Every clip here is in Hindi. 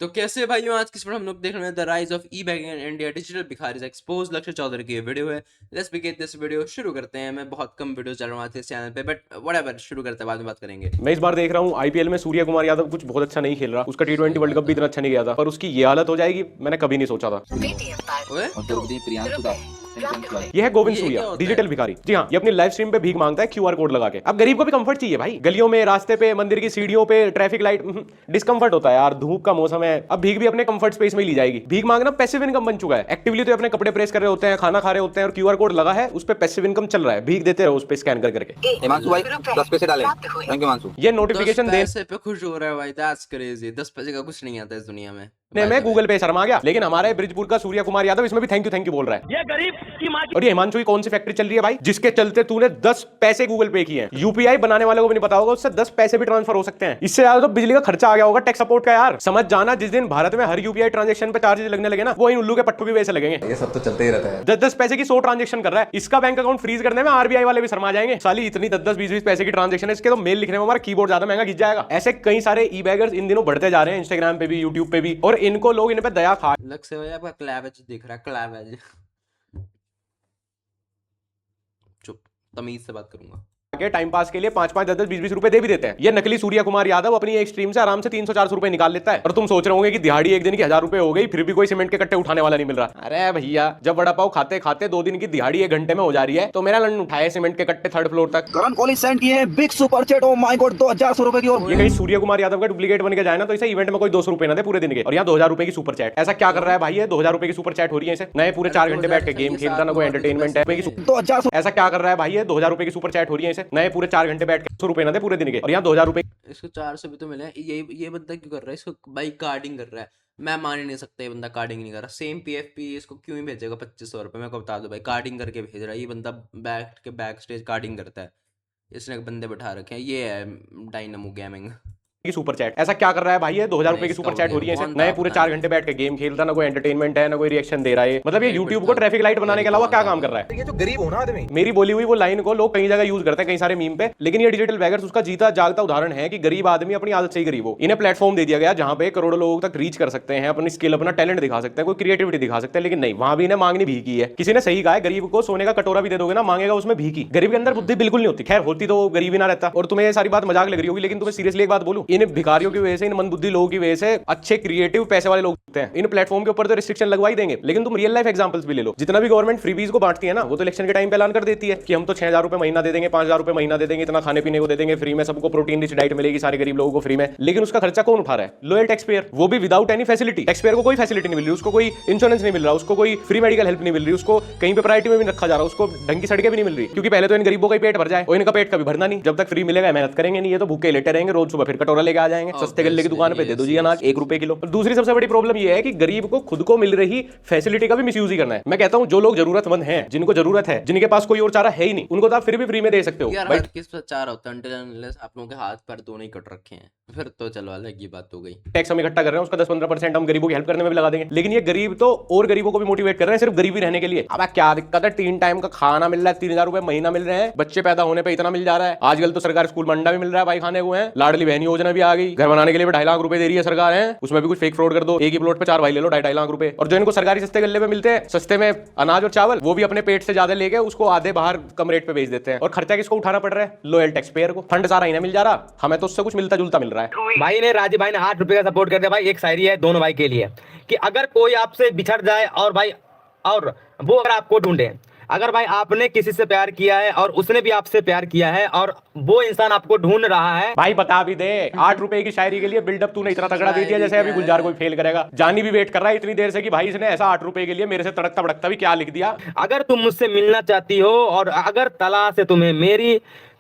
तो कैसे भाइयों, आज किस पर हम लोग देख रहे हैं the rise of e banking in India, digital भिखारीज एक्सपोज। लक्ष्य चौधरी की ये वीडियो है। Let's begin this video. शुरू करते हैं। मैं बहुत कम वीडियोस डाल रहा हूँ आज इस चैनल पे, बट व्हाटएवर, शुरू करते हैं, बाद में बात करेंगे। मैं इस बार देख रहा हूँ आईपीएल में सूर्य कुमार यादव कुछ बहुत अच्छा नहीं खेल रहा। उसका टी20 वर्ल्ड कप भी इतना अच्छा नहीं गया था, पर उसकी ये हालत हो जाएगी मैंने कभी नहीं सोचा था। ओए, ये है गोविंद ये सूर्या, क्या होता डिजिटल है? भिखारी। जी हाँ, ये अपनी लाइव स्ट्रीम पे भीख मांगता है क्यूआर कोड लगा के। अब गरीब को भी कंफर्ट चाहिए भाई। गलियों में, रास्ते पे, मंदिर की सीढ़ियों पे, ट्रैफिक लाइट, डिस्कंफर्ट होता है यार। धूप का मौसम है, अब भीख भी अपने कंफर्ट स्पेस में ही ली जाएगी। भीख मांगना पैसिव इनकम बन चुका है। एक्टिवली तो अपने कपड़े प्रेस कर रहे होते हैं, खाना खा रहे होते हैं, और क्यूआर कोड लगा है, उस पे पैसिव इनकम चल रहा है। भीख देते रहो उस पे स्कैन कर करके। हिमांशु भाई 10 पैसे डाले। Thank you Himanshu. ये 10 नोटिफिकेशन दे पैसे पे खुश हो रहा है भाई, दैट्स क्रेजी। 10 पैसे का कुछ नहीं आता इस दुनिया में। मैं गूगल पे शर्मा गया, लेकिन हमारे ब्रिजपुर का सूर्य कुमार यादव इसमें भी थैंक यू बोल रहा है। ये गरीब की माँ की। और ये हिमांशु की कौन सी फैक्ट्री चल रही है भाई, जिसके चलते तूने 10 पैसे गूगल पे किए हैं? यूपीआई बनाने वालों को भी नहीं पता होगा उससे 10 पैसे भी ट्रांसफर हो सकते हैं। इससे ज्यादा तो बिजली का खर्चा आ गया होगा टैक्स सपोर्ट का यार। समझ जाना, जिस दिन भारत में हर यूपीआई ट्रांजेक्शन पे चार्जेस लगने लगे ना, वो इन उल्लू के पट्टू भी वैसे लगेंगे। ये सब तो चलते ही रहता है। 10-10 पैसे की 100 ट्रांजेक्शन कर रहा है। इसका बैंक अकाउंट फ्रीज करने में आरबीआई वाले भी शर्मा जाएंगे। साली इतनी 10-10, 20-20 पैसे की ट्रांजेक्शन है, इसके तो मेल लिखने में हमारा कीबोर्ड ज्यादा महंगा घिस जाएगा। ऐसे कई सारे ई बैगर्स इन दिनों बढ़ते जा रहे हैं, इंस्टाग्राम पे भी, यूट्यूब पे भी, और इनको लोग इन पे दया खा। लग से भाई आपका क्लैवेज दिख रहा है, क्लैवेज। चुप, तमीज से बात करूंगा। टाइम पास के लिए 5-5, 10-10, 20-20 रुपए दे भी देते हैं। ये नकली सूर्य कुमार यादव अपनी एक स्ट्रीम से आराम से 300-400 रुपए निकाल लेता है। और तुम सोच रहे होंगे कि दिहाड़ी एक दिन की 1000 रुपए हो गई, फिर भी कोई सीमेंट के कट्टे उठाने वाला नहीं मिल रहा। अरे भैया, जब वड़ा पाव खाते खाते 2 दिन की दिहाड़ी 1 घंटे में हो जा रही है, तो मेरा लंड उठाए सीमेंट के कट्टे 3rd फ्लोर तक। करण कोहली सेंड किए हैं big super chat. Oh my God, 2100 रुपए की। और ये कहीं सूर्य कुमार यादव का डुप्लीकेट बन के जाए ना, तो इसे इवेंट में कोई 200 रुपए ना दे पूरे दिन के, और यहाँ 2000 रुपए की सुपर चैट। ऐसा क्या कर रहा है भाई? ये 2000 रुपए की सुपर चैट हो रही है इसे। नए पूरे 4 घंटे बैठ के गेम खेलता, ना कोई एंटरटेनमेंट है। 2100। ऐसा क्या कर रहा है भाई? ये 2000 रुपए की सुपर चैट हो रही है इसे। नए पूरे 4 घंटे बैठ के 100 रुपए ना दे पूरे दिन के, और यहाँ 2000 रुपए। इसको 400 भी तो मिले हैं। ये बंदा क्यों कर रहा है इसको? भाई कार्डिंग कर रहा है। मैं मान ही नहीं सकता ये बंदा कार्डिंग नहीं कर रहा। सेम पीएफपी इसको क्यों ही भेजेगा 2500 रुपये? मेरे को बता दो भाई, कार्डिंग करके भेज रहा है ये बंदा। बैठ के बैक स्टेज कार्डिंग करता है। इसने बंदे बैठा रखे हैं। ये है डायनामो गेमिंग की सुपर चैट। ऐसा क्या कर रहा है भाई? ये 2000 रुपए की सुपर चैट हो रही है इसे। नए पूरे 4 घंटे बैठ के गेम खेलता, ना कोई एंटरटेनमेंट है, ना कोई रिएक्शन दे रहा है। मतलब ये यूट्यूब को ट्रैफिक लाइट बनाने के अलावा क्या काम कर रहा है? ये जो गरीब हो ना आदमी, मेरी बोली हुई वो लाइन को लोग कई जगह यूज करते हैं, कई सारे मीम पे, लेकिन ये डिजिटल बैगर्स उसका जीता जागता उदाहरण है कि गरीब आदमी अपनी आदत से ही गरीब हो। इन्हें प्लेटफॉर्म दे दिया गया जहां पे करोड़ों लोगों तक रीच कर सकते हैं, अपनी स्किल, अपना टैलेंट दिखा सकते हैं, कोई क्रिएटिविटी दिखा सकते हैं। लेकिन नहीं, वहां भी इन्हें मांगनी भीख ही है। किसी ने सही कहा है, गरीब को सोने का कटोरा भी दे दोगे ना, मांगेगा उसमें भीख ही। गरीब के अंदर बुद्धि बिल्कुल नहीं होती। खैर, होती तो वो गरीब ही ना रहता। और तुम्हें ये सारी बात मजाक लग रही होगी, लेकिन तुम्हें सीरियसली एक बात बोलूं, इन भिखारियों की वजह से, इन मंदबुद्धि लोगों की वजह से अच्छे क्रिएटिव पैसे वाले लोग होते हैं। इन प्लेटफॉर्म के ऊपर तो रिस्ट्रिक्शन लगवा ही देंगे, लेकिन तुम रियल लाइफ एग्जांपल्स भी ले लो। जितना भी गवर्नमेंट फ्रीबीज को बांटती है ना, वो तो इलेक्शन के टाइम पे ऐलान कर देती है कि हम तो 6000 रुपए महीना दे देंगे, 5000 रुपए महीना दे देंगे, इतना खाने पीने को दे देंगे फ्री में, सबको प्रोटीन रिच डाइट मिलेगी, सारे गरीब लोगों को फ्री में। लेकिन उसका खर्चा कौन उठा रहा है? लॉयल टैक्स पेयर, वो भी without any facility. Tax payer को कोई फैसिलिटी नहीं मिल रही, उसको कोई इंश्योरेंस नहीं मिल रहा, उसको कोई फ्री मेडिकल हेल्प नहीं मिल रही, उसको कहीं पे प्रायोरिटी में भी रखा जा रहा है, उसको ढंग की सड़कें भी नहीं मिल रही। क्योंकि पहले तो इन गरीबों का ही पेट भर जाए, और इनका पेट कभी भरना नहीं। जब तक फ्री मिलेगा मेहनत करेंगे नहीं, ये तो भूखे लेटे रहेंगे। रोज सुबह फिर कटोरा लेके आ जाएंगे सस्ते गल्ले की दुकान पे, दे दो जी अनाज 1 रुपए किलो। दूसरी सबसे बड़ी प्रॉब्लम यह है कि गरीब को खुद को मिल रही फैसिलिटी का भी मिसयूज ही करना है। मैं कहता हूं, जो लोग जरूरतमंद हैं, जिनको जरूरत है, जिनके पास कोई और चारा है ही नहीं, उनको तो आप फिर भी फ्री में दे सकते हो। यार। हर किस पर चार होता है until unless आप लोगों के हाथ पैर दोनों ही कट रखे हैं, फिर तो चलो अलग ही बात हो गई। टैक्स हम इकट्ठा कर रहे हैं, उसका 10-15% हम गरीबों की हेल्प करने में भी लगा देंगे। लेकिन ये गरीब तो और गरीबों को भी मोटिवेट कर रहे हैं सिर्फ गरीबी रहने के लिए। अब क्या दिक्कत है? 3 टाइम का खाना मिल रहा है, 3000 रुपए महीना मिल रहे हैं, बच्चे पैदा होने पे इतना मिल जा रहा है। आजकल तो सरकार स्कूल में अंडा भी मिल रहा है भाई खाने को है। लाडली बहन योजना भी आ गई, घर बनाने के लिए 2.5 लाख रुपए दे रही है सरकार है। उसमें भी कुछ फेक फ्रॉड कर दो, एक ही प्लॉट पे 4 भाई ले लो, 2.5 लाख रुपए। और जो इनको सरकारी सस्ते गल्ले पे मिलते हैं, सस्ते में अनाज और चावल, वो भी अपने पेट से ज्यादा लेके उसको आधे बाहर कम रेट पे बेच देते हैं। और खर्चा किसको उठाना पड़ रहा है? लॉयल टैक्स पेयर को। फंड सारा इन्हें मिल जा रहा, हमें तो उससे कुछ मिलता जुलता मिल रहा है। भाई ने राजीव भाई ने 8 रुपए का सपोर्ट कर दिया। भाई एक शायरी है दोनों भाई के लिए कि अगर कोई आपसे बिछड़ जाए और भाई और वो अगर आपको ढूंढे, अगर भाई आपने किसी से प्यार किया है और उसने भी आपसे प्यार किया है और वो इंसान आपको ढूंढ रहा है। भाई बता भी दे, 8 रुपए की शायरी के लिए बिल्डअप तूने इतना तगड़ा दे दिया जैसे अभी गुलजार कोई फेल करेगा। जानी भी वेट कर रहा है इतनी देर से कि भाई इसने ऐसा 8 रुपए के लिए मेरे से तड़कता भड़कता भी क्या लिख दिया। अगर तुम मुझसे मिलना चाहती हो और अगर तलाश है तुम्हें मेरी,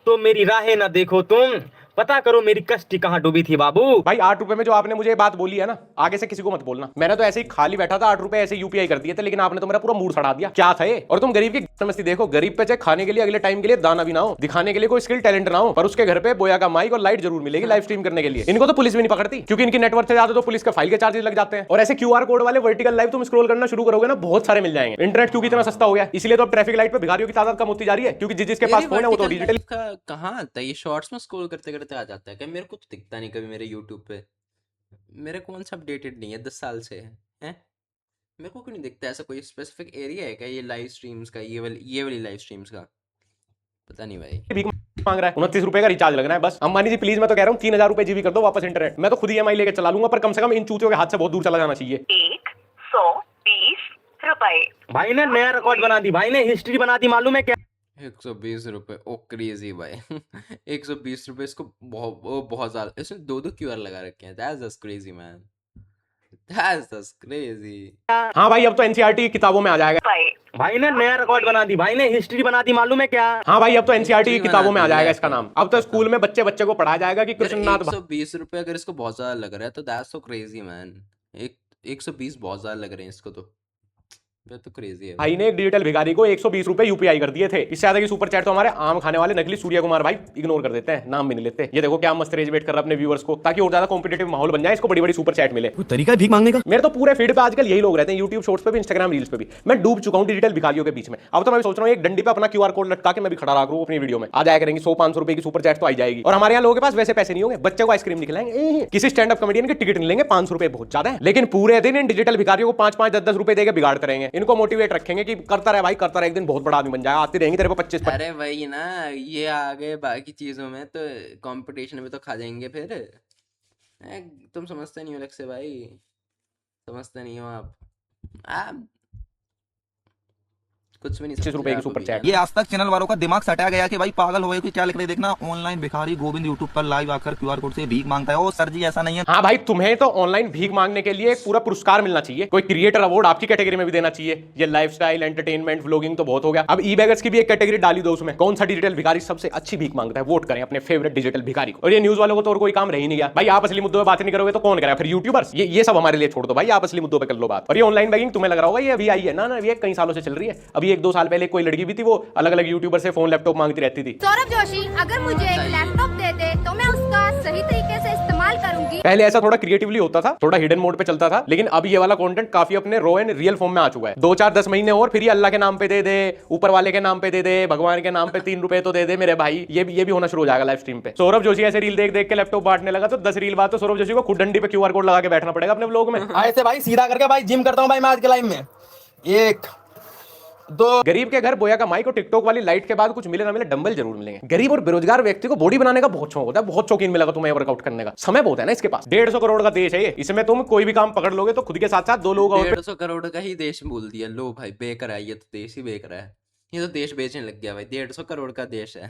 तो मेरी राहें ना देखो तुम, पता करो मेरी कष्ट कहाँ डूबी थी बाबू। भाई 8 रुपए में जो आपने मुझे बात बोली है ना, आगे से किसी को मत बोलना। मैंने तो ऐसे ही खाली बैठा था, 8 रुपए ऐसे यूपीआई कर दिए थे, लेकिन आपने तो मेरा पूरा मूड सड़ा दिया। क्या था ये? और तुम गरीब की समझती देखो, गरीब पे चाहे खाने के लिए अगले टाइम के लिए दाना भी ना हो, दिखाने के लिए कोई स्किल टैलेंट ना हो, पर उसके घर पे बोया का माइक और लाइट जरूर मिलेगी लाइव स्ट्रीम करने के लिए। इनको तो पुलिस भी नहीं पकड़ती, क्योंकि इनकी नेटवर्क से ज्यादा तो पुलिस के फाइल के चार्जेस लग जाते हैं। और ऐसे क्यूआर कोड वाले वर्टिकल लाइव तुम स्क्रॉल करना शुरू करोगे ना, बहुत सारे मिल जाएंगे। इंटरनेट क्योंकि इतना सस्ता हो गया, इसलिए तो अब ट्रैफिक लाइट पे भिखारियों की तादाद कम होती जा रही है, क्योंकि जिसके पास फोन है वो तो डिजिटल। कहाँ आता है ये? शॉर्ट्स में स्क्रॉल करते करते आ जाता है क्या? मेरे को तो दिखता नहीं कभी मेरे यूट्यूब पे। मेरे कौन सा अपडेटेड नहीं है 10 साल से है। मेरे को क्यों नहीं दिखता ऐसा कोई स्पेसिफिक एरिया है क्या ये लाइव स्ट्रीम्स का, ये वाली लाइव स्ट्रीम्स का, पता नहीं भाई। भीख मांग रहा है। 29 रुपए का रिचार्ज लगना है बस। अंबानी जी प्लीज, मैं तो कह रहा हूँ 3000 रुपए जीबी कर दो वापस इंटरनेट। मैं तो खुद EMI लेके चला लूंगा, पर कम से कम इन चूतियों के हाथ से बहुत दूर चला जाना चाहिए। 120 रुपए। भाई ने नया रिकॉर्ड बना दी, भाई ने हिस्ट्री बना दी, मालूम है क्या? 120 रुपए, ओ क्रेजी भाई। 120 रुपए, इसको बहुत ज्यादा, इसमें दो QR लगा रखे हैं। That's just crazy man, that's just crazy. हाँ भाई, अब तो NCERT की किताबों में आ जाएगा। भाई ने नया रिकॉर्ड बना दी, भाई ने हिस्ट्री बना दी, मालूम है क्या? हाँ भाई, अब तो NCERT की हिस्ट्री किताबों में आ बना दी जाएगा है इसका तो। नाम। अब तो स्कूल में बच्चे को पढ़ाया जाएगा कि कृष्णनाथ 120 रुपए अगर इसको बहुत ज्यादा लग रहा है तो दैट्स सो क्रेजी मैन। एक 120 बहुत ज्यादा लग रहे हैं इसको, तो ये तो क्रेजी है भाई ने एक डिजिटल भिखारी को 120 रुपए UPI कर दिए थे। इससे ज्यादा की सुपर चैट तो हमारे आम खाने वाले नकली सूर्य कुमार भाई इग्नोर कर देते हैं, नाम भी नहीं लेते। ये देखो क्या मस्त रेजवेट कर रहा है अपने व्यूअर्स को, ताकि और ज्यादा कॉम्पिटेटिव माहौल बन जाए, इसको बड़ी बड़ी सुपर चैट मिले। कोई तरीका है भीख मांगने का? मेरे तो पूरे फीड पे आजकल यही लोग रहते हैं, यूट्यूब शॉर्ट्स पे भी, इंस्टाग्राम रील्स पे भी। मैं डूब चुका हूं डिजिटल भिखारियों के बीच में। अब तो मैं भी सोच रहा हूं एक डंडी पे अपना QR कोड लटका के मैं भी खड़ा रहा करूं अपनी वीडियो में। आ जाया करेंगी 100-500 रुपए की सुपर चैट तो आई जाएगी। और हमारे यहाँ लोगों के पास वैसे पैसे नहीं होंगे, बच्चे को आइसक्रीम निकलाएंगे, किसी स्टैंड अप कॉमेडियन की टिकट नहीं लेंगे, 500 रुपए बहुत ज्यादा है। लेकिन पूरे दिन इन डिजिटल भिखारियों को 5-5, 10-10 रुपए देकर बिगाड़ करेंगे। इनको मोटिवेट रखेंगे कि करता रहे भाई, करता रहे, एक दिन बहुत बड़ा आदमी बन जाएगा, आती रहेंगी तेरे को 25। अरे वही ना, ये आगे बाकी चीजों में तो कंपटीशन में तो खा जाएंगे फिर। तुम समझते नहीं हो अलग से भाई, समझते नहीं हो आप कुछ भी नहीं 25 रुपए की आपको सुपर भी, चैट। है ये ना? आज तक चैनल वालों का दिमाग सटा गया कि भाई पागल हो गए कि क्या लिख रहे देखना, ऑनलाइन भिखारी गोविंद यूट्यूब पर लाइव आकर QR कोड से भीख मांगता है। ओ सर जी ऐसा नहीं है। हाँ भाई, तुम्हें तो ऑनलाइन भीख मांगने के लिए एक पूरा पुरस्कार मिलना चाहिए, कोई क्रिएटर अवार्ड आपकी कैटेगरी में भी देना चाहिए। ये लाइफस्टाइल, एंटरटेनमेंट, व्लॉगिंग तो बहुत हो गया, अब ई-बेगर्स की भी एक कैटेगरी डाली दो उसमें। कौन सा डिजिटल भिखारी सबसे अच्छी भीख मांगता है, वोट करें अपने फेवरेट डिजिटल भिखारी को। और ये न्यूज वालों को तो और कोई काम रह ही नहीं गया भाई। आप असली मुद्दों पे बात नहीं करोगे तो कौन करेगा फिर? यूट्यूबर्स। ये सब हमारे लिए छोड़ दो भाई, आप असली मुद्दों पे कर लो बात। और ये ऑनलाइन बैगिंग तुम्हें लग रहा होगा ये अभी आई है, ना ये कई सालों से चल रही है। अभी 1-2 साल पहले कोई लड़की भी थी, वो अलग अलग यूट्यूबर से फोन लैपटॉप मांगती रहती थी। सौरभ जोशी, अगर मुझे एक लैपटॉप दे दे तो मैं उसका सही तरीके से इस्तेमाल करूंगी। पहले ऐसा थोड़ा क्रिएटिवली होता था, थोड़ा हिडन मोड पे चलता था, लेकिन अब ये वाला कंटेंट काफी अपने रॉ एंड रियल फॉर्म में आ चुका है। 2-4-10 महीने और फिर ये अल्लाह के नाम पे दे दे, ऊपर वाले के नाम पे दे दे, भगवान के नाम पे 3 रुपए तो दे दे मेरे भाई, ये भी होना शुरू हो जाएगा लाइव स्ट्रीम पे। सौरभ जोशी ऐसे रील देख देख के लैपटॉप बांटने लगा तो 10 रील बाद तो सौरभ जोशी को खुद डंडी पे QR कोड लगा के बैठना पड़ेगा अपने व्लॉग में। ऐसे भाई सीधा करके भाई जिम करता हूँ भाई मैं आज के लाइव में। 1 2 गरीब के घर बोया का माइक और टिकटॉक वाली लाइट के बाद कुछ मिले ना मिले डंबल जरूर मिलेंगे। गरीब और बेरोजगार व्यक्ति को बॉडी बनाने का बहुत शौक होता है, बहुत शौकीन मिलेगा तुम्हें वर्कआउट करने का। समय बहुत है ना इसके पास, 150 करोड़ का देश है ये। इसमें तुम कोई भी काम पकड़ लोगे तो खुद के साथ साथ 2 लोग और 150 करोड़ का ही देश बोल दिया, लो भाई बेच रहा है, ये तो देश ही बेच रहा है, ये तो देश बेचने लग गया भाई। 150 करोड़ का देश है।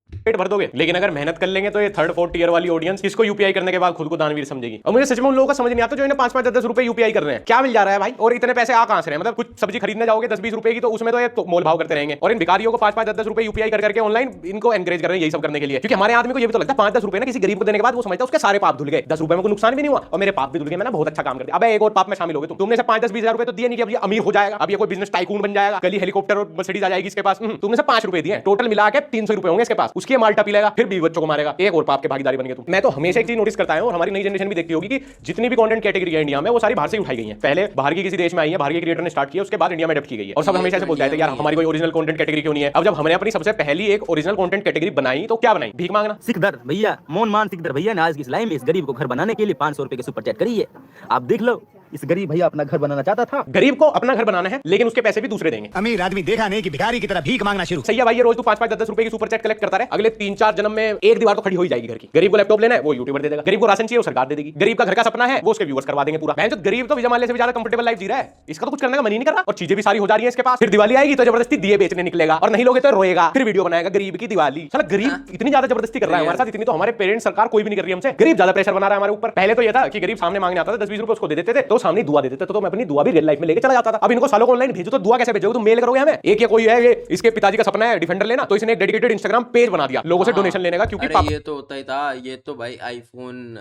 पेट भर दोगे। लेकिन अगर मेहनत कर लेंगे तो ये 3rd-4th टियर वाली ऑडियंस इसको UPI करने के बाद खुद को दानवीर समझेगी। और मुझे सच में उन लोगों का समझ नहीं आता जो इन्हें 5-5, 10-10 रुपए UPI कर रहे हैं। क्या मिल जा रहा है भाई? और इतने पैसे आ कहां से रहे हैं? मतलब कुछ सब्जी खरीदने जाओगे 10-20 रुपए की तो उसमें तो ये तो मोल भाव करते रहेंगे, और इन भिखारियों को 5-5, 10-10 रुपए UPI कर करके ऑनलाइन इनको एनकरेज कर रहे हैं यही सब करने के लिए। क्योंकि हमारे आदमी को ये भी तो लगता है 5-10 रुपए ना किसी गरीब को देने के बाद वो समझता है उसके सारे पाप धुल गए, 10 रुपए में कोई नुकसान भी नहीं हुआ और मेरे पाप भी धुल गए, मैंने बहुत अच्छा काम कर दिया। अब एक और पाप में शामिल हो गए तुमने से 5-10, 20 हजार रुपए तो दिए नहीं कि अब ये अमीर हो जाएगा, अब ये कोई बिजनेस टाइकून बन जाएगा, कल हेलीकॉप्टर और मर्सिडीज आ जाएगी इसके पास। तुमने से 5 रुपए दिए, टोटल मिला के 300 रुपए होंगे इसके पास, उसकी माल्टा पी लेगा, फिर 20 बच्चों को मारेगा, एक और पाप के भागीदारी बन गए तुम। मैं तो हमेशा एक चीज नोटिस करता हूं और हमारी नई जनरेशन भी देखती होगी कि जितनी भी कंटेंट कैटेगरी है इंडिया में वो सारी बाहर से उठाई गई है। पहले बाहर की किसी देश में आई है, बाहर के क्रिएटर ने स्टार्ट किया, उसके बाद इंडिया में अडॉप्ट की गई है। और सब हमेशा से बोलते हैं यार हमारी कोई ओरिजिनल कंटेंट कैटेगरी क्यों नहीं है। अब जब हमने अपनी सबसे पहली एक ओरिजिनल कंटेंट कैटेगरी बनाई तो क्या बनाई? भीख मांगना। सिकदर भैया, मोहन मान सिकदर भैया ने आज की इस लाइव में इस गरीब को घर बनाने के लिए 500 रुपए की सुपर चैट करी है। आप देख लो, इस गरीब भैया अपना घर बनाना चाहता था। गरीब को अपना घर बनाना है लेकिन उसके पैसे भी दूसरे देंगे। अमीर आदमी देखा नहीं कि भिखारी की तरह भीख मांगना शुरू। सही है भाई, ये रोज तू 5-5, 10-10 रुपए की सुपर चैट कलेक्ट करता रहे, अगले 3-4 जन्म में एक दीवार तो खड़ी हो ही जाएगी घर की। गरीब को लैपटॉप लेना है वो यूट्यूबर दे देगा, गरीब को राशन चाहिए वो सरकार दे देगी, गरीब का घर का सपना है वो उसके व्यूअर्स करवा देंगे पूरा। मैं तो गरीब तो विजय माल्या से भी ज्यादा कंफर्टेबल लाइफ जी रहा है, इसका तो कुछ करने का मन ही नहीं कर रहा और चीजें भी सारी हो जा रही है इसके पास। फिर दिवाली आएगी तो जबरदस्ती दिए बेचने निकलेगा और नहीं लोगे तो रोएगा, फिर वीडियो बनाएगा गरीब की दिवाली। साला गरीब इतनी ज्यादा जबरदस्ती कर रहा है हमारे साथ, इतनी तो हमारे पेरेंट्स सरकार कोई भी नहीं कर रही हमसे। गरीब ज्यादा प्रेशर बना रहा है हमारे ऊपर। पहले तो ये था कि गरीब सामने मांगने आता था 10-20 रुपए उसको दे देते थे तो सामने दुआ दे देते थे, तो मैं अपनी दुआ भी रियल लाइफ में लेके चला जाता था। अब इनको सालों को ऑनलाइन भेजो तो दुआ कैसे भेजोगे? तुम मेल करोगे हमें? एक या कोई है ये इसके पिताजी का सपना है डिफेंडर लेना, तो इसने एक डेडिकेटेड इंस्टाग्राम पेज बना दिया लोगों से डोनेशन लेने का, क्योंकि अरे ये तो होता ही था, ये तो भाई आईफोन,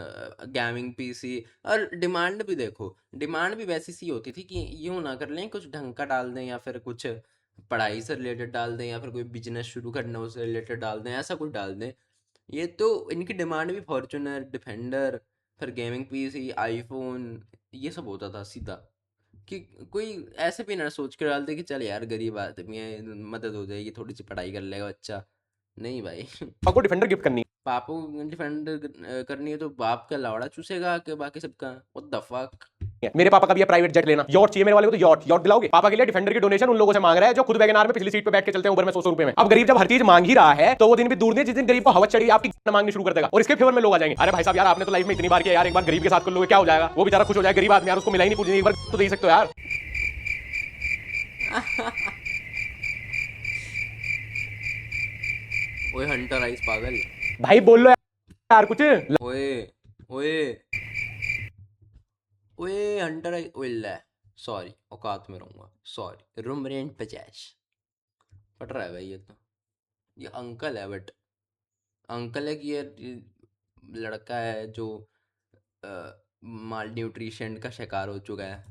गेमिंग पीसी, और डिमांड भी देखो, डिमांड भी वैसी सी होती थी कि यूं ना कर लें, कुछ ढंग का डाल दें या फिर कुछ पढ़ाई से रिलेटेड डाल दें या फिर कोई बिजनेस शुरू करना है उससे रिलेटेड डाल दें, ऐसा कुछ डाल दें। ये तो इनकी डिमांड भी फॉर्च्यूनर, डिफेंडर, फिर गेमिंग पीसी, आईफोन, ये सब होता था सीधा। कि कोई ऐसे भी ना सोच के डालते कि चल यार गरीब आदमी है, मदद हो जाएगी, थोड़ी सी पढ़ाई कर लेगा बच्चा। नहीं भाई। आपको डिफेंडर गिफ्ट करनी पापा को डिफेंड करनी है तो बाप का लावड़ा चूसेगा कि बाकी सबका? What the fuck. मेरे पापा का भी है प्राइवेट जेट लेना, यॉट चाहिए मेरे वाले को तो यॉट दिलाओगे? पापा के लिए डिफेंडर की डोनेशन उन लोगों से मांग रहा है जो खुद वैगनार में पिछली सीट पे बैठ के चलते हैं ऊबर में 100 रुपए में। अब गरीब जब हर चीज मांग ही रहा है तो वो दिन भी दूर नहीं जिस दिन गरीब को हवस चढ़ी आपकी मांगनी शुरू कर देगा और इसके फेवर में लोग आ जाएंगे। अरे भाई साहब यार आपने तो लाइफ में इतनी बार किया यार, एक बार गरीब के साथ कर लोगे क्या हो जाएगा? वो बेचारा खुश हो जाए, गरीब आदमी यार, उसको मिला ही नहीं, पूछने एक बार तो दे सकते हो यार। ओए हंटर आइस पागल। भाई बोल लो यार कुछ। ओए ओए ओए हंटर आइस। ओए ले सॉरी, औकात में रहूंगा, सॉरी। रूम रेंट 50 पट रहा है भाई। ये अंकल है, बट अंकल है कि ये लड़का है जो माल न्यूट्रिशन का शिकार हो चुका है।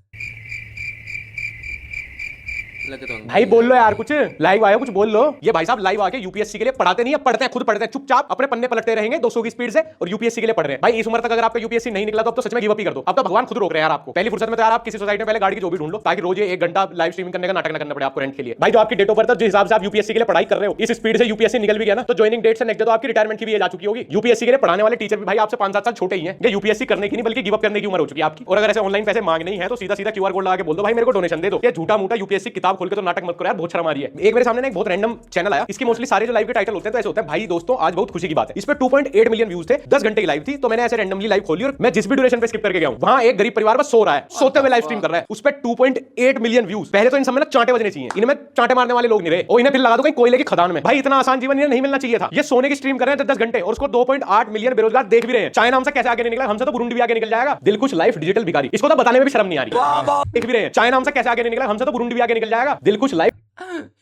लगे तो अंकल भाई ही बोल लो है यार भाई। कुछ, लाइव आया कुछ बोल लो। ये भाई साहब लाइव आके यूपीएससी के लिए पढ़ाते नहीं है, पढ़ते हैं, खुद पढ़ते हैं चुपचाप अपने पन्ने पलटते रहेंगे 200 की स्पीड से और यूपीएससी के लिए पढ़ रहे हैं। भाई इस उम्र तक अगर आपका यूपीएससी नहीं निकला तो अब तो सच में गिव अप ही कर दो। अब तो भगवान खुद रोक रहे हैं यार आपको। पहली फुर्सत में तो यार आप किसी सोसाइटी में पहले गाड़ी की जो भी ढूंढ लो ताकि रोज 1 घंटा लाइव स्ट्रीमिंग करने का नाटक न करना पड़े आपको रेंट के लिए। भाई जो आपकी डेट ऑफ बर्थ जिस हिसाब से आप यूपीएससी के लिए पढ़ाई कर रहे हो, इस स्पीड से यूपीएससी निकल भी गया ना तो ज्वाइनिंग डेट से नेक्स्ट डे तो आपकी रिटायरमेंट की भी एज आ चुकी होगी। यूपीएससी के लिए पढ़ाने वाले टीचर भी भाई आपसे 5-7 साल छोटे ही हैं। ये यूपीएससी करने की नहीं बल्कि गिव अप करने की उम्र हो चुकी है आपकी। और अगर ऐसे ऑनलाइन पैसे मांगने ही है तो सीधा सीधा क्यूआर कोड लगा के बोल दो भाई मेरे को डोनेशन दे दो। ये झूठा मूठा यूपीएससी किताब खोल के तो नाटक मत करो यार, बहुत शर्म आ रही है। एक मेरे सामने ना एक बहुत रैंडम चैनल आया, इसकी मोस्टली सारे जो लाइव के टाइटल होते हैं तो ऐसे होते हैं, भाई दोस्तों आज बहुत खुशी की बात है, इस पे 2.8 मिलियन व्यूज थे, 10 घंटे की लाइव थी। तो मैंने ऐसे रैंडमली लाइव खोली और मैं जिस भी ड्यूरेशन पे स्किप करके गया हूं वहां एक गरीब परिवार बस सो रहा है, सोते हुए लाइव स्ट्रीम कर रहा है, उस पे 2.8 मिलियन व्यूज। पहले तो इन सब में ना चांटे बजने चाहिए, इनमें चांटे मारने वाले लोग नहीं रहे और इन्हें फिर लगा दो कहीं कोयले की खदान में। भाई इतना आसान जीवन इन्हें नहीं मिलना चाहिए था। ये सोने की स्ट्रीम कर रहे हैं 10 घंटे और उसको 2.8 मिलियन बेरोजगार देख भी रहे हैं। चाइना हमसे कैसे आगे नहीं निकला, हमसे तो बुरुंडी भी आगे निकल जाएगा। दिलखुश लाइफ डिजिटल भिखारी, इसको तो बताने में भी शर्म नहीं आ रही। देख भी रहे हैं चाइना हमसे कैसे आगे नहीं निकला, हमसे तो बुरुंडी भी आगे निकल जाएगा। दिलखुश लाइफ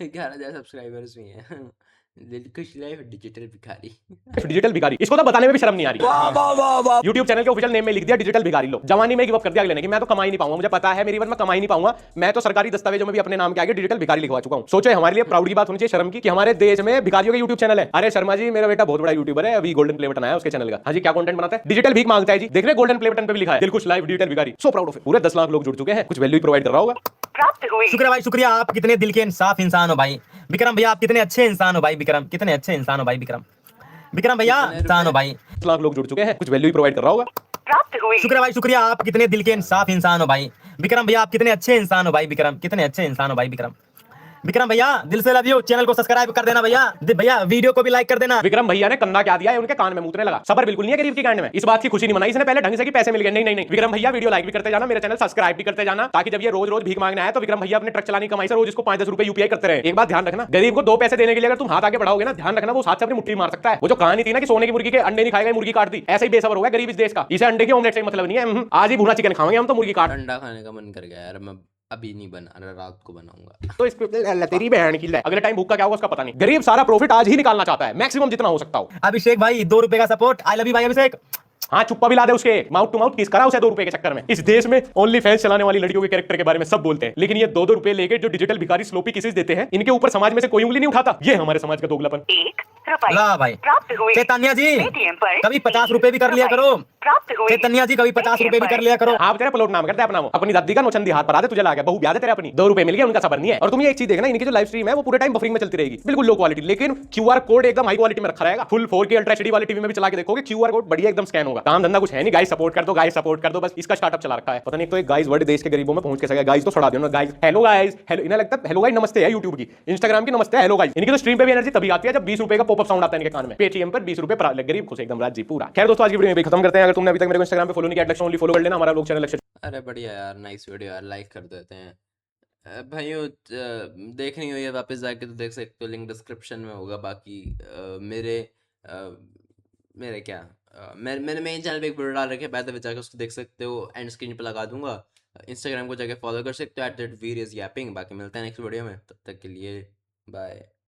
11,000 सब्सक्राइबर्स भी हैं। दिलकुश लाइफ डिजिटल भिखारी, इसको तो बताने में भी शर्म नहीं आ रही। यूट्यूब चैनल के ऑफिशियल नेम में लिख दिया डिजिटल भिखारी। लो जवानी में गिव अप कर दिया अगले ने कि मैं तो कमाई नहीं पाऊंगा, मुझे पता है मेरी बात मैं कमाई नहीं पाऊंगा, मैं तो सरकारी दस्तावेजों में भी अपने नाम के आगे डिजिटल भिखारी लिखवा चुका हूं। सोचो हमारे लिए प्राउड की बात होनी चाहिए, शर्म की, कि हमारे देश में भिखारियों का यूट्यूब चैनल है। अरे शर्मा जी मेरा बेटा बहुत बड़ा यूट्यूबर है, अभी गोल्डन प्ले बटन आया उसके चैनल का। हाँ जी क्या कंटेंट बनाता है, डिजिटल भीख मांगता है जी। देख रहे गोल्डन प्ले बटन पे भी लिखा है दिलकुश लाइव डिजिटल भिखारी। So proud of it. पूरे 10 लाख लोग जुड़ चुके हैं, कुछ वैल्यू प्रोवाइड कर रहा होगा। प्राप्त हुई। शुक्रिया भाई, शुक्रिया। आप कितने दिल के इंसाफ इंसान हो भाई विक्रम भैया, आप कितने अच्छे इंसान हो भाई विक्रम, कितने अच्छे इंसान हो भाई विक्रम भैया, इंसान हो भाई। 10 लाख लोग जुड़ चुके हैं, कुछ वैल्यू प्रोवाइड कर रहा होगा। प्राप्त हुई। शुक्रिया भाई, शुक्रिया। आप कितने दिल के इंसाफ इंसान हो भाई विक्रम भैया, आप कितने अच्छे इंसान हो भाई विक्रम, कितने अच्छे इंसान हो भाई विक्रम भैया, दिल से लव यू। चैनल को सब्सक्राइब कर देना भैया, भैया वीडियो को भी लाइक कर देना। विक्रम भैया ने कंधा क्या दिया है, उनके कान में मूतने लगा। सबर बिल्कुल नहीं है गरीब की कांड में। इस बात की खुशी नहीं मनाई इसने पहले ढंग से कि पैसे मिल गए। नहीं विक्रम भैया वीडियो लाइक भी करते जाना, मेरे चैनल सब्सक्राइब भी करते जाना, ताकि जब ये रोज रोज भीख मांगने आए तो विक्रम भैया अपने ट्रक चलाने की कमाई से रोज इसको 5-10 रुपए यूपीआई करते रहे। एक बात ध्यान रखना, गरीब को 2 पैसे देने के लिए अगर तुम हाथ आगे बढ़ाओगे ना, ध्यान रखना वो हाथ से अपनी मुट्ठी मार सकता है। वो जो कहानी थी ना कि सोने की मुर्गी के अंडे नहीं खाएगा मुर्गी काट दी, ऐसे ही बेसबर हो गया गरीब इस देश का। इसे अंडे की ऑमलेट से मतलब नहीं है, आज ही भुना चिकन खाएंगे हम तो मुर्गी काट। अंडा खाने का मन कर गया यार, मैं अभी नहीं बना रहा, रात को बनाऊंगा। तो इस पे तेरी बहन की ले, अगले टाइम भूख का क्या होगा उसका पता नहीं। गरीब सारा प्रॉफिट आज ही निकालना चाहता है, मैक्सिमम जितना हो सकता हो। अभिषेक भाई 2 रुपए का सपोर्ट, आई लव यू भाई अभिषेक। हाँ चुप्पा भी ला दे उसके, माउथ टू माउथ किस करा उसे 2 रुपए के चक्कर में। इस देश में ओनली फैंस चलाने वाली लड़कियों के कैरेक्टर के बारे में सब बोलते हैं, लेकिन ये 2-2 रुपए लेके जो डिजिटल भिखारी स्लोपी किसेस देते हैं, इनके ऊपर समाज में से कोई उंगली नहीं उठाता। ये हमारे समाज का दोगलापन। 1 रुपए ला भाई। प्राप्त हुई। चैतन्या जी पेटीएम पर कभी 50 रुपए भी कर लिया करो। प्राप्त हुई। चैतन्या जी कभी 50 रुपए भी कर लिया करो। आप तेरा प्लॉट नाम करते हैं अपना, वो अपनी दादी का नौचंदी हाथ पर आते तुझे ला गया, बहु ब्याह दे तेरे अपनी 2 रुपए मिल गया, उनका सबर नहीं है। और तुम ये एक चीज देखना, इनकी जो लाइव स्ट्रीम है वो पूरे टाइम बफरिंग में चलती रहेगी, बिल्कुल लो क्वालिटी, लेकिन क्यूआर कोड एकदम हाई क्वालिटी में रखा रहेगा। फुल 4K अल्ट्रा एचडी वाले टीवी में भी चला के देखोगे क्यूआर कोड बढ़िया एकदम स्कैन होगा। काम धंधा कुछ है नहीं, गाइस सपोर्ट कर दो, गाइस सपोर्ट कर दो, बस इसका स्टार्टअप चला रखा है। पता नहीं तो एक गाइस वर्ड देश के गरीबों में पहुंच कैसे गया। गाइस तो छड़ा दिया गाइस, हेलो गाइस, हेलो इन्हें लगता है हेलो गाइस नमस्ते है यूट्यूब की, इंस्टाग्राम की नमस्ते हेलो गाइस। इनकी तो स्ट्रीम पे भी एनर्जी तभी आती है जब 20 रुपए का पॉपअप साउंड आता है इनके कान में। पेटीएम पर 20 रुपए पर गरीब खुश एकदम राजी पूरा। खैर दोस्तों आज की वीडियो में खत्म करते हैं। अगर तुमने अभी तक मेरे को इंस्टाग्राम पे फॉलो नहीं किया, ओनली फॉलो कर लेना, हमारा लोग चैनल लक्ष्य। अरे बढ़िया यार, नाइस वीडियो यार, लाइक कर देते हैं भाइयों। देखनी हो या वापस जाके तो देख सकते हो, लिंक डिस्क्रिप्शन में होगा। बाकी मेरे क्या मैंने मेन चैनल पे एक वीडियो डाल रखे है, बाद में जाकर उसको देख सकते हो, एंड स्क्रीन पे लगा दूंगा। इंस्टाग्राम को जाके फॉलो कर सकते हो @VeerIsYapping। बाकी मिलते हैं नेक्स्ट वीडियो में, तब तक के लिए बाय।